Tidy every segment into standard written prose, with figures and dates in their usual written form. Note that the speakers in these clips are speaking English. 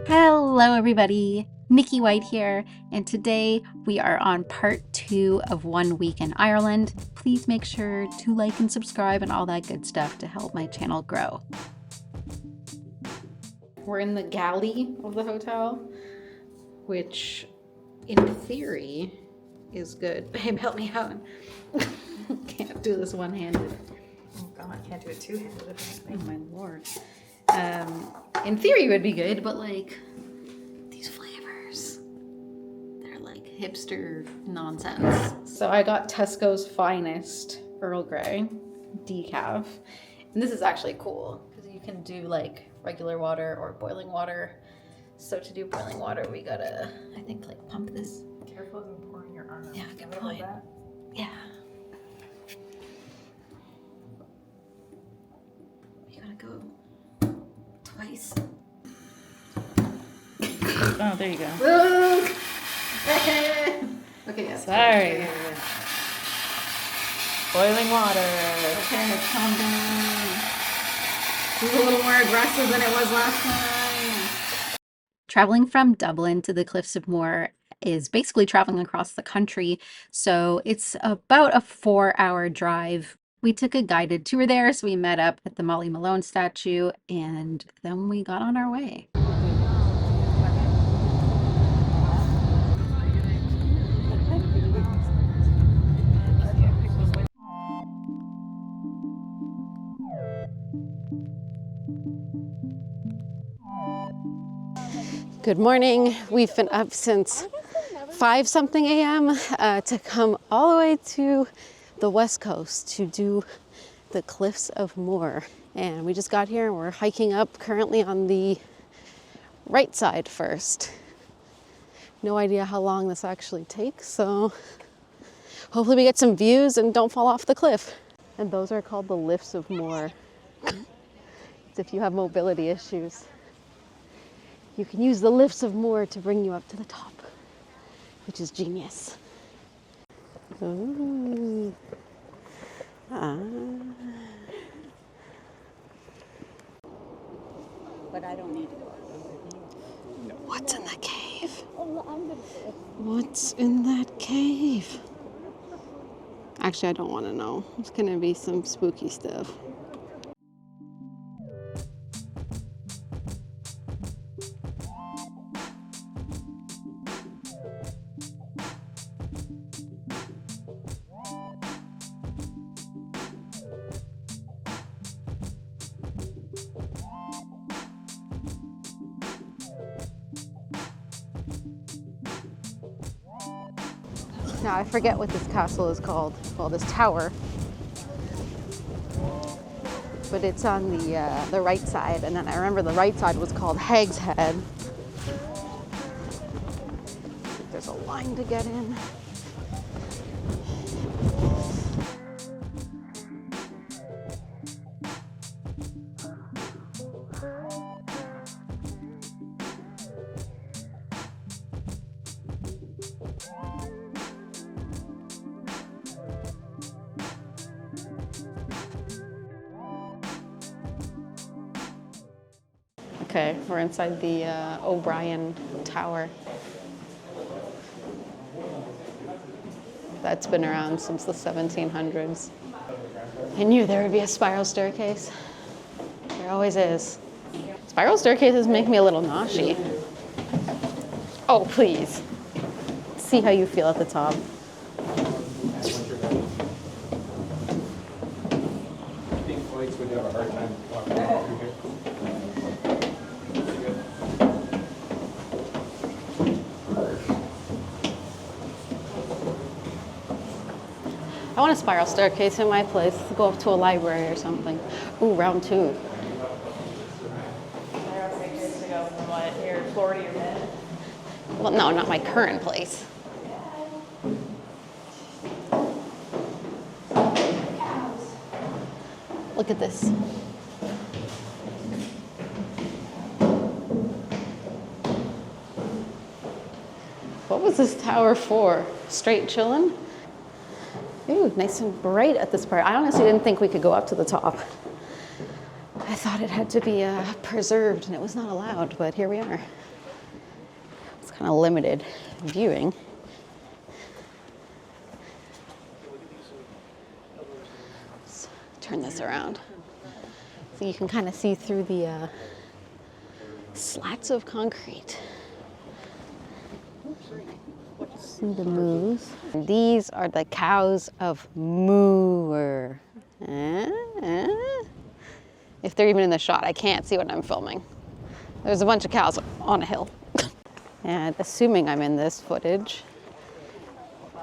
Hello everybody, Nikki White here, and today we are on part 2 of 1 week in Ireland. Please make sure to like and subscribe and all that good stuff to help my channel grow. We're in the galley of the hotel, which in theory is good. Babe, help me out. Can't do this one-handed. Oh God, I can't do it two-handed. Oh my lord. In theory would be good, but like these flavors, they're like hipster nonsense. So I got Tesco's Finest Earl Grey decaf, and this is actually cool because you can do like regular water or boiling water. So to do boiling water, we gotta, I think, like pump this. Careful of them pouring your arm out. Yeah, good point. Yeah. You gotta go twice. Oh, there you go. Okay, yeah. Sorry. Boiling water. Okay, calm down. This is a little more aggressive than it was last time. Traveling from Dublin to the Cliffs of Moher is basically traveling across the country, so it's about a 4-hour drive. We took a guided tour there, so we met up at the Molly Malone statue, and then we got on our way. Good morning. We've been up since 5-something a.m. To come all the way to the west coast to do the Cliffs of Moher. And we just got here and we're hiking up currently on the right side first. No idea how long this actually takes, so hopefully we get some views and don't fall off the cliff. And those are called the lifts of Moher. It's if you have mobility issues. You can use the lifts of Moher to bring you up to the top, which is genius. Ooh. Ah. But I don't need to go. What's in the cave? What's in that cave? Actually, I don't want to know. It's gonna be some spooky stuff. Now I forget what this castle is called. Well, this tower, but it's on the right side. And then I remember the right side was called Hag's Head. There's a line to get in. Okay, we're inside the O'Brien Tower. That's been around since the 1700s. I knew there would be a spiral staircase. There always is. Spiral staircases make me a little nauseous. Oh, please. See how you feel at the top. I think flights would have a hard time walking through here. I want a spiral staircase in my place to go up to a library or something. Ooh, round 2. Spiral staircase to go from what, your floor to your bed? Well, no, not my current place. Look at this. What was this tower for? Straight chillin'? Ooh. Ooh, nice and bright at this part. I honestly didn't think we could go up to the top. I thought it had to be preserved and it was not allowed, but here we are. It's kind of limited viewing. Let's turn this around so you can kind of see through the slats of concrete. See the moose. These are the cows of Moher. If they're even in the shot, I can't see what I'm filming. There's a bunch of cows on a hill. And assuming I'm in this footage,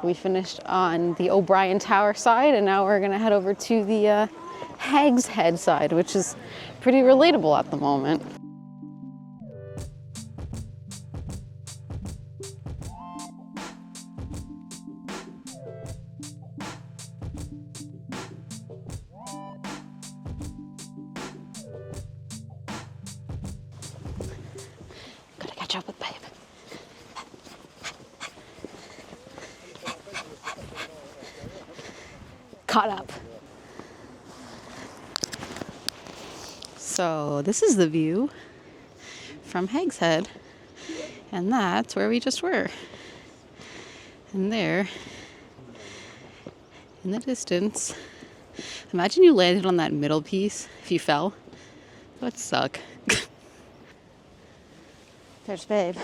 we finished on the O'Brien Tower side, and now we're gonna head over to the Hag's Head side, which is pretty relatable at the moment. Gotta catch up with Babe. Caught up. So this is the view from Hag's Head, and that's where we just were. And there, in the distance, imagine you landed on that middle piece if you fell. That would suck. There's Babe.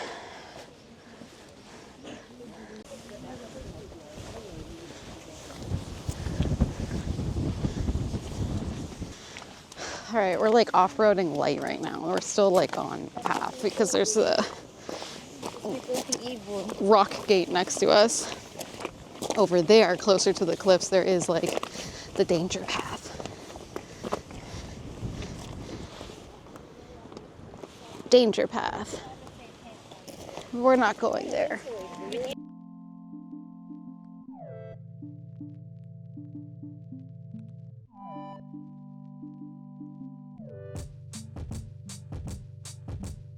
All right, we're like off-roading light right now. We're still like on path because there's a rock gate next to us. Over there, closer to the cliffs, there is like the danger path. Danger path. We're not going there.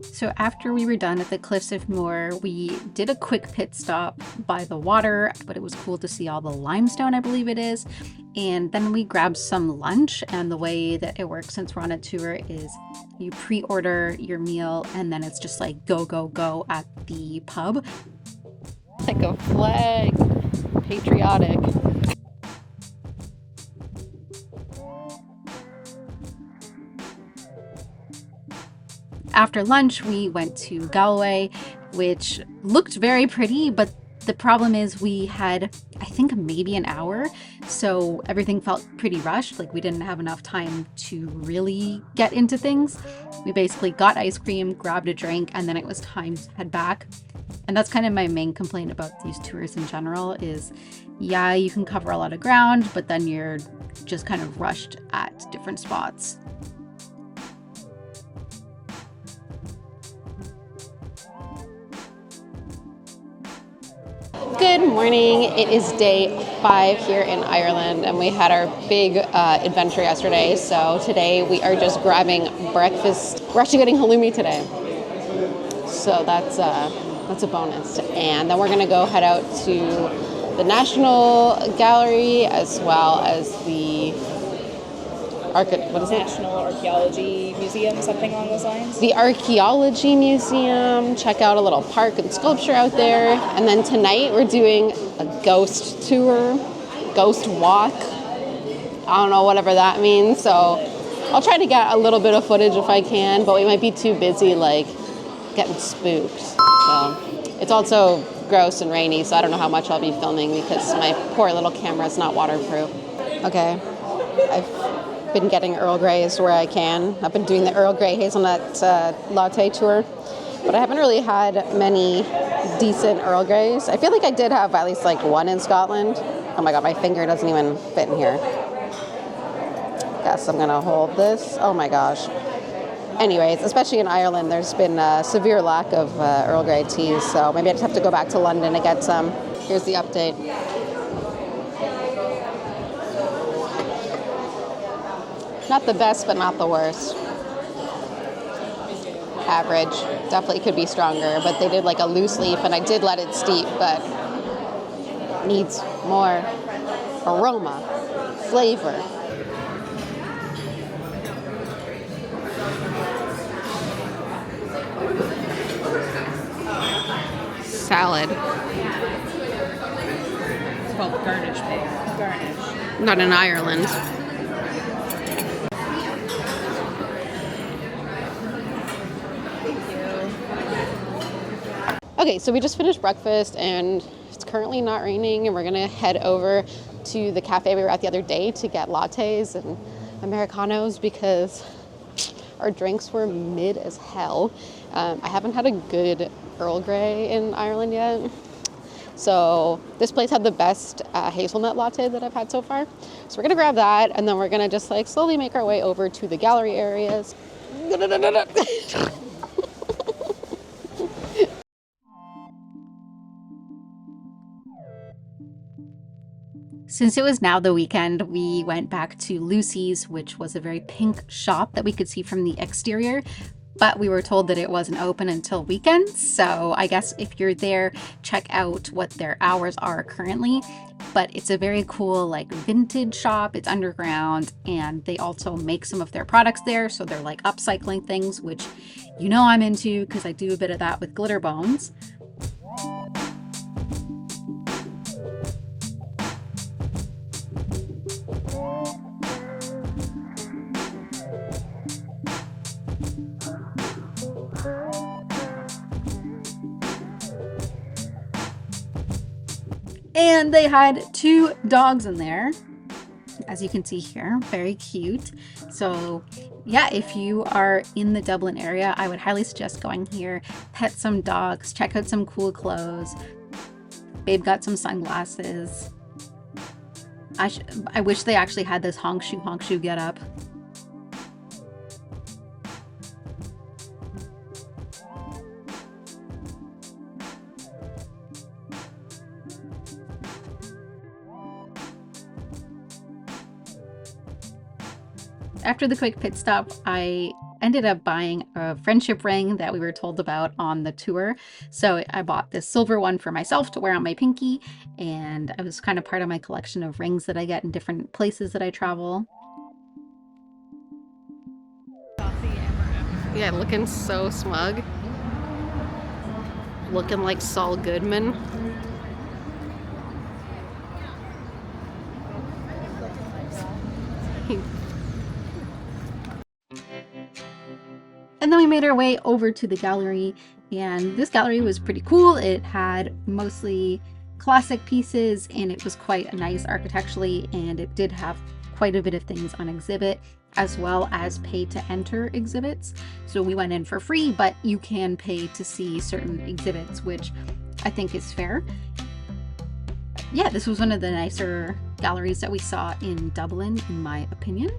So after we were done at the Cliffs of Moher, we did a quick pit stop by the water, but it was cool to see all the limestone, I believe it is. And then we grabbed some lunch, and the way that it works since we're on a tour is you pre-order your meal and then it's just like go, go, go at the pub. Like a flag, patriotic. After lunch, we went to Galway, which looked very pretty, but the problem is we had, I think, maybe an hour, so everything felt pretty rushed. Like we didn't have enough time to really get into things. We basically got ice cream, grabbed a drink, and then it was time to head back. And that's kind of my main complaint about these tours in general is, yeah, you can cover a lot of ground, but then you're just kind of rushed at different spots. Good morning. It is day 5 here in Ireland, and we had our big adventure yesterday. So today we are just grabbing breakfast. We're actually getting halloumi today, so that's a bonus. And then we're gonna go head out to the National Gallery as well as the National Archaeology Museum, something along those lines. The Archaeology Museum, check out a little park and sculpture out there. And then tonight we're doing a ghost tour, ghost walk. I don't know, whatever that means. So I'll try to get a little bit of footage if I can, but we might be too busy like getting spooked. So it's also gross and rainy, so I don't know how much I'll be filming because my poor little camera is not waterproof. Okay, I've been getting Earl Greys where I can. I've been doing the Earl Grey hazelnut latte tour, but I haven't really had many decent Earl Greys. I feel like I did have at least like one in Scotland. Oh my god, my finger doesn't even fit in here. Guess I'm gonna hold this. Oh my gosh. Anyways, especially in Ireland, there's been a severe lack of Earl Grey teas, so maybe I just have to go back to London to get some. Here's the update. Not the best, but not the worst. Average. Definitely could be stronger, but they did like a loose leaf, and I did let it steep, but needs more aroma, flavor. Salad. It's called garnish pig. Garnish. Not in Ireland. Okay, so we just finished breakfast and it's currently not raining, and we're gonna head over to the cafe we were at the other day to get lattes and Americanos because our drinks were mid as hell. I haven't had a good Earl Grey in Ireland yet. So this place had the best hazelnut latte that I've had so far. So we're gonna grab that, and then we're gonna just like slowly make our way over to the gallery areas. Since it was now the weekend, we went back to Lucy's, which was a very pink shop that we could see from the exterior, but we were told that it wasn't open until weekends. So I guess if you're there, check out what their hours are currently. But it's a very cool like vintage shop. It's underground, and they also make some of their products there. So they're like upcycling things, which you know I'm into because I do a bit of that with glitter bones. And they had 2 dogs in there, as you can see here, very cute. So yeah, if you are in the Dublin area, I would highly suggest going here, pet some dogs, check out some cool clothes. Babe got some sunglasses. I wish they actually had this honk shoe get up. After the quick pit stop, I ended up buying a friendship ring that we were told about on the tour. So I bought this silver one for myself to wear on my pinky, and it was kind of part of my collection of rings that I get in different places that I travel. Yeah, looking so smug. Looking like Saul Goodman. And then we made our way over to the gallery, and this gallery was pretty cool. It had mostly classic pieces, and it was quite nice architecturally, and it did have quite a bit of things on exhibit, as well as pay to enter exhibits. So we went in for free, but you can pay to see certain exhibits, which I think is fair. Yeah, this was one of the nicer galleries that we saw in Dublin, in my opinion.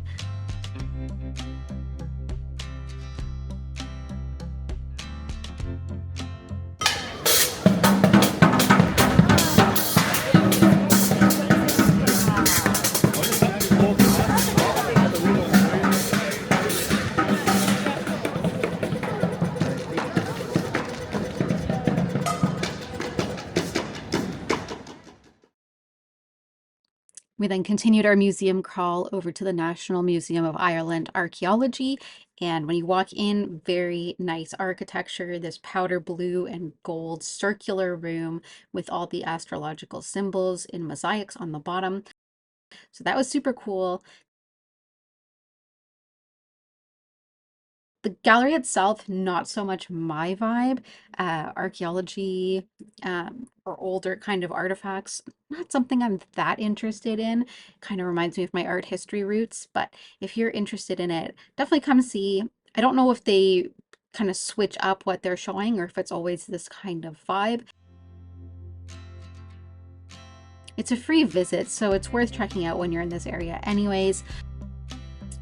We then continued our museum crawl over to the National Museum of Ireland Archaeology. And when you walk in, very nice architecture, this powder blue and gold circular room with all the astrological symbols in mosaics on the bottom. So that was super cool. The gallery itself, not so much my vibe. Archaeology or older kind of artifacts, not something I'm that interested in. Kind of reminds me of my art history roots, but if you're interested in it, definitely come see. I don't know if they kind of switch up what they're showing or if it's always this kind of vibe. It's a free visit, so it's worth checking out when you're in this area anyways.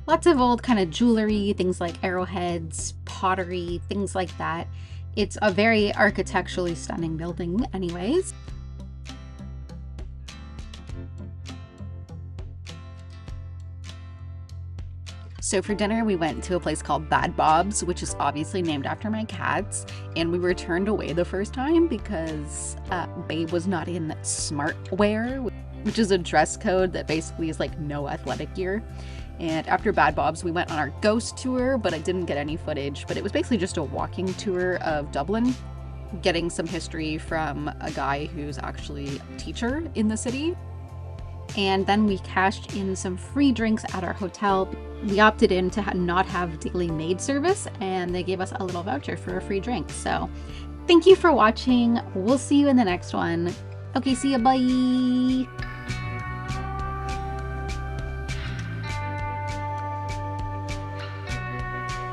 Lots of old kind of jewelry, things like arrowheads, pottery, things like that. It's a very architecturally stunning building anyways. So for dinner, we went to a place called Bad Bob's, which is obviously named after my cats. And we were turned away the first time because Babe was not in smart wear, which is a dress code that basically is like no athletic gear. And after Bad Bob's, we went on our ghost tour, but I didn't get any footage. But it was basically just a walking tour of Dublin, getting some history from a guy who's actually a teacher in the city. And then we cashed in some free drinks at our hotel. We opted in to not have daily maid service, and they gave us a little voucher for a free drink. So thank you for watching. We'll see you in the next one. Okay, see ya, bye!